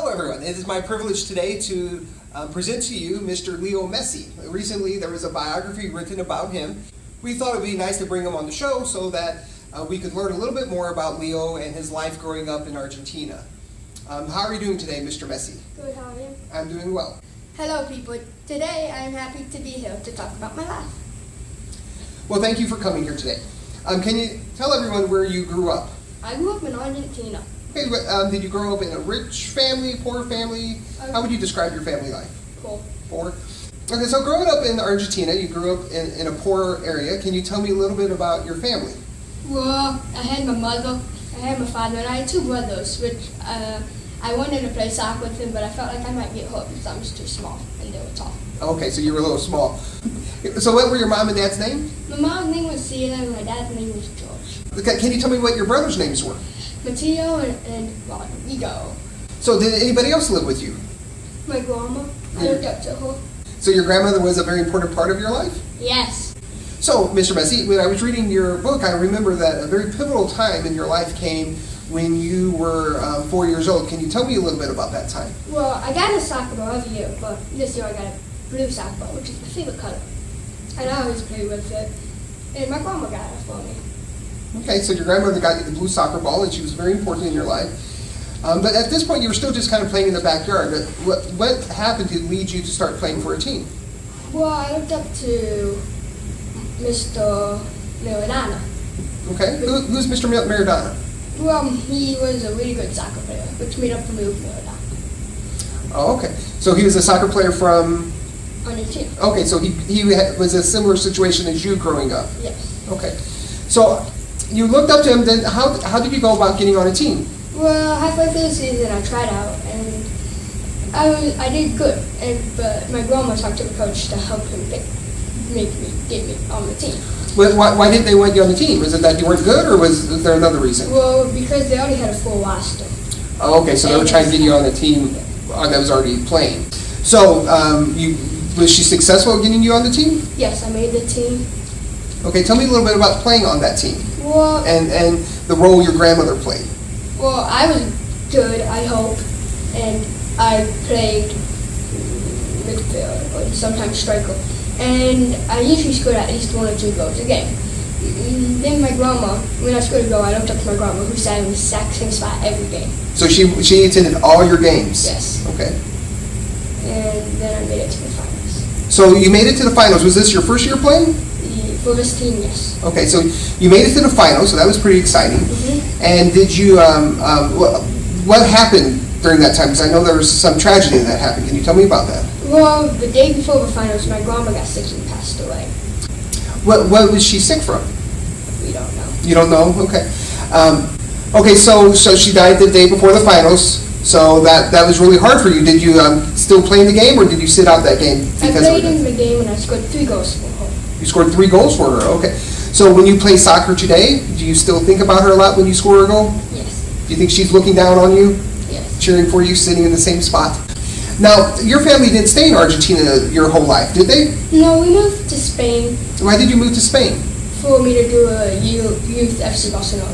Hello everyone, it is my privilege today to present to you Mr. Leo Messi. Recently there was a biography written about him. We thought it would be nice to bring him on the show so that we could learn a little bit more about Leo and his life growing up in Argentina. How are you doing today, Mr. Messi? Good, how are you? I'm doing well. Hello people, today I'm happy to be here to talk about my life. Well, thank you for coming here today. Can you tell everyone where you grew up? I grew up in Argentina. Okay, but did you grow up in a rich family, poor family? How would you describe your family life? Poor. Poor? Okay, so growing up in Argentina, you grew up in a poor area. Can you tell me a little bit about your family? Well, I had my mother, I had my father, and I had two brothers, which I wanted to play soccer with them, but I felt like I might get hurt because I was too small and they were tall. Okay, so you were a little small. So what were your mom and dad's name? My mom's name was Sina and my dad's name was George. Okay, can you tell me what your brothers' names were? Mateo and Rodrigo. So did anybody else live with you? My grandma, I looked up to her. So your grandmother was a very important part of your life? Yes. So, Mr. Messi, when I was reading your book, I remember that a very pivotal time in your life came when you were 4 years old. Can you tell me a little bit about that time? Well, I got a soccer ball every year, but this year I got a blue soccer ball, which is my favorite color. And I always play with it. And my grandma got it for me. Okay, so your grandmother got you the blue soccer ball, and she was very important in your life. But at this point, you were still just kind of playing in the backyard. What happened to lead you to start playing for a team? Well, I looked up to Mr. Maradona. Okay, who's Mr. Maradona? Well, he was a really good soccer player, which made up for me with Maradona. Oh, okay. So he was a soccer player from? Argentina. Okay, so he was a similar situation as you growing up? Yes. Okay. So you looked up to him, then how did you go about getting on a team? Well, halfway through the season I tried out, and I did good, but my grandma talked to the coach to help him get me on the team. Why didn't they want you on the team? Was it that you weren't good, or was there another reason? Well, because they already had a full roster. Oh, okay, so they were trying to get you on a team that was already playing. So was she successful at getting you on the team? Yes, I made the team. Okay, tell me a little bit about playing on that team. Well, and the role your grandmother played. Well, I was good, I hope, and I played midfield or sometimes striker. And I usually scored at least 1 or 2 goals a game. Then my grandma, when I scored a goal, I looked up to my grandma, who sat in the exact same spot every game. So she attended all your games? Yes. Okay. And then I made it to the finals. So you made it to the finals. Was this your first year playing? For this team, yes. Okay, so you made it to the finals, so that was pretty exciting. Mm-hmm. And did you, what happened during that time? Because I know there was some tragedy that happened. Can you tell me about that? Well, the day before the finals, my grandma got sick and passed away. What was she sick from? We don't know. You don't know? Okay. Okay, so she died the day before the finals. So that was really hard for you. Did you still play in the game, or did you sit out that game? I played in the game and I scored 3 goals for her. You scored 3 goals for her. Okay. So when you play soccer today, do you still think about her a lot when you score a goal? Yes. Do you think she's looking down on you? Yes. Cheering for you, sitting in the same spot? Now, your family didn't stay in Argentina your whole life, did they? No, we moved to Spain. Why did you move to Spain? For me to do a youth FC Barcelona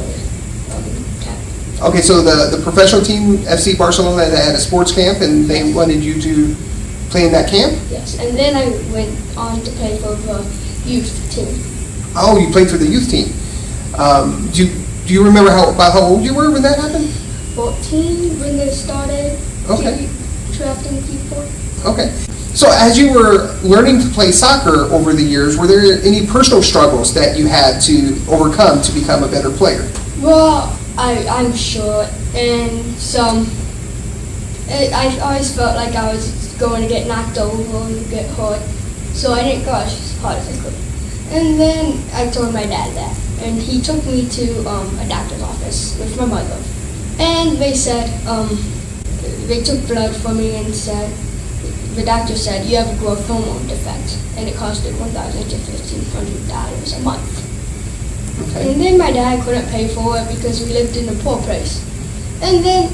camp. Okay, so the professional team, FC Barcelona, had a sports camp, and they wanted you to play in that camp? Yes, and then I went on to play for the youth team. Oh, you played for the youth team. Do you remember about how old you were when that happened? 14 when they started drafting people. Okay. So as you were learning to play soccer over the years, were there any personal struggles that you had to overcome to become a better player? Well, I'm short, and I always felt like I was going to get knocked over and get hurt, so I didn't go as hard as I could. And then I told my dad that, and he took me to a doctor's office with my mother. And they said, they took blood from me and the doctor said, you have a growth hormone defect, and it costed $1,000 to $1,500 a month. Okay. And then my dad couldn't pay for it because we lived in a poor place. And then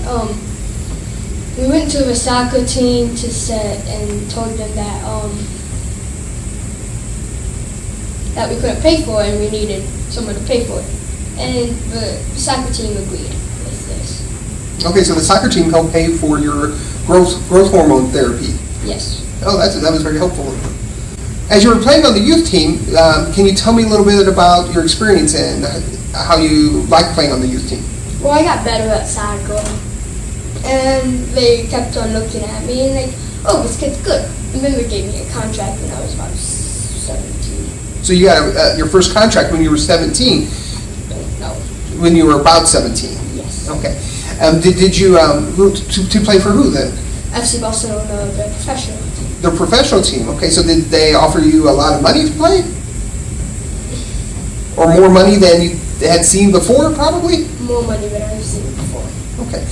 we went to the soccer team and told them that we couldn't pay for it and we needed someone to pay for it. And the soccer team agreed with this. Okay, so the soccer team helped pay for your growth hormone therapy. Yes. Oh, that was very helpful. As you were playing on the youth team, can you tell me a little bit about your experience and how you liked playing on the youth team? Well, I got better at soccer, and they kept on looking at me and like, oh, this kid's good. And then they gave me a contract when I was about 17. So you got your first contract when you were 17? No. When you were about 17? Yes. Okay. Did you to play for who then? FC Barcelona, the professional team. The professional team. Okay, so did they offer you a lot of money to play? Or more money than you had seen before, probably? More money than I've seen before. Okay.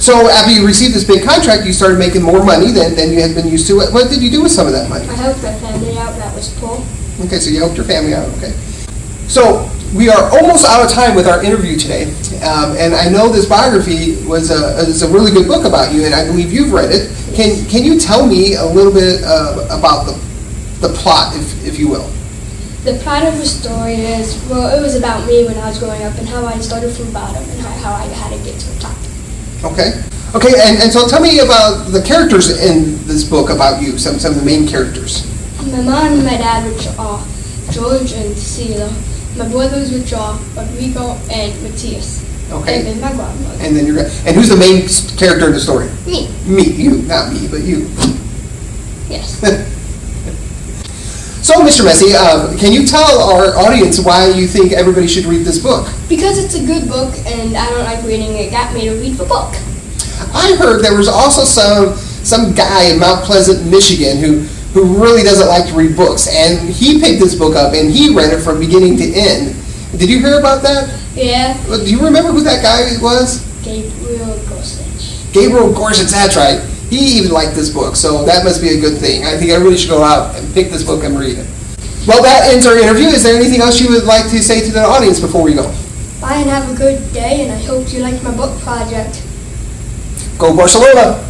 So after you received this big contract, you started making more money than you had been used to. What did you do with some of that money? I helped my family out that was poor. Okay, so you helped your family out. Okay. So we are almost out of time with our interview today, and I know this biography is a really good book about you, and I believe you've read it. Can you tell me a little bit about the plot, if you will? The plot of the story is, well, it was about me when I was growing up and how I started from bottom and how I had to get to the top. Okay. Okay, and so tell me about the characters in this book about you, some of the main characters. My mom and my dad were George and Cecilia. My brothers were Rodrigo and Matthias. Okay. And then my grandmother. And then and who's the main character in the story? Me. Me, you, not me, but you. Yes. So, Mr. Messi, can you tell our audience why you think everybody should read this book? Because it's a good book, and I don't like reading it. Got me to read the book. I heard there was also some guy in Mount Pleasant, Michigan, who really doesn't like to read books, and he picked this book up and he read it from beginning to end. Did you hear about that? Yeah. Do you remember who that guy was? Gabriel Gorsich. Gabriel Gorsich, that's right. He even liked this book, so that must be a good thing. I think everybody should go out and pick this book and read it. Well, that ends our interview. Is there anything else you would like to say to the audience before we go? Bye and have a good day, and I hope you like my book project. Go Barcelona!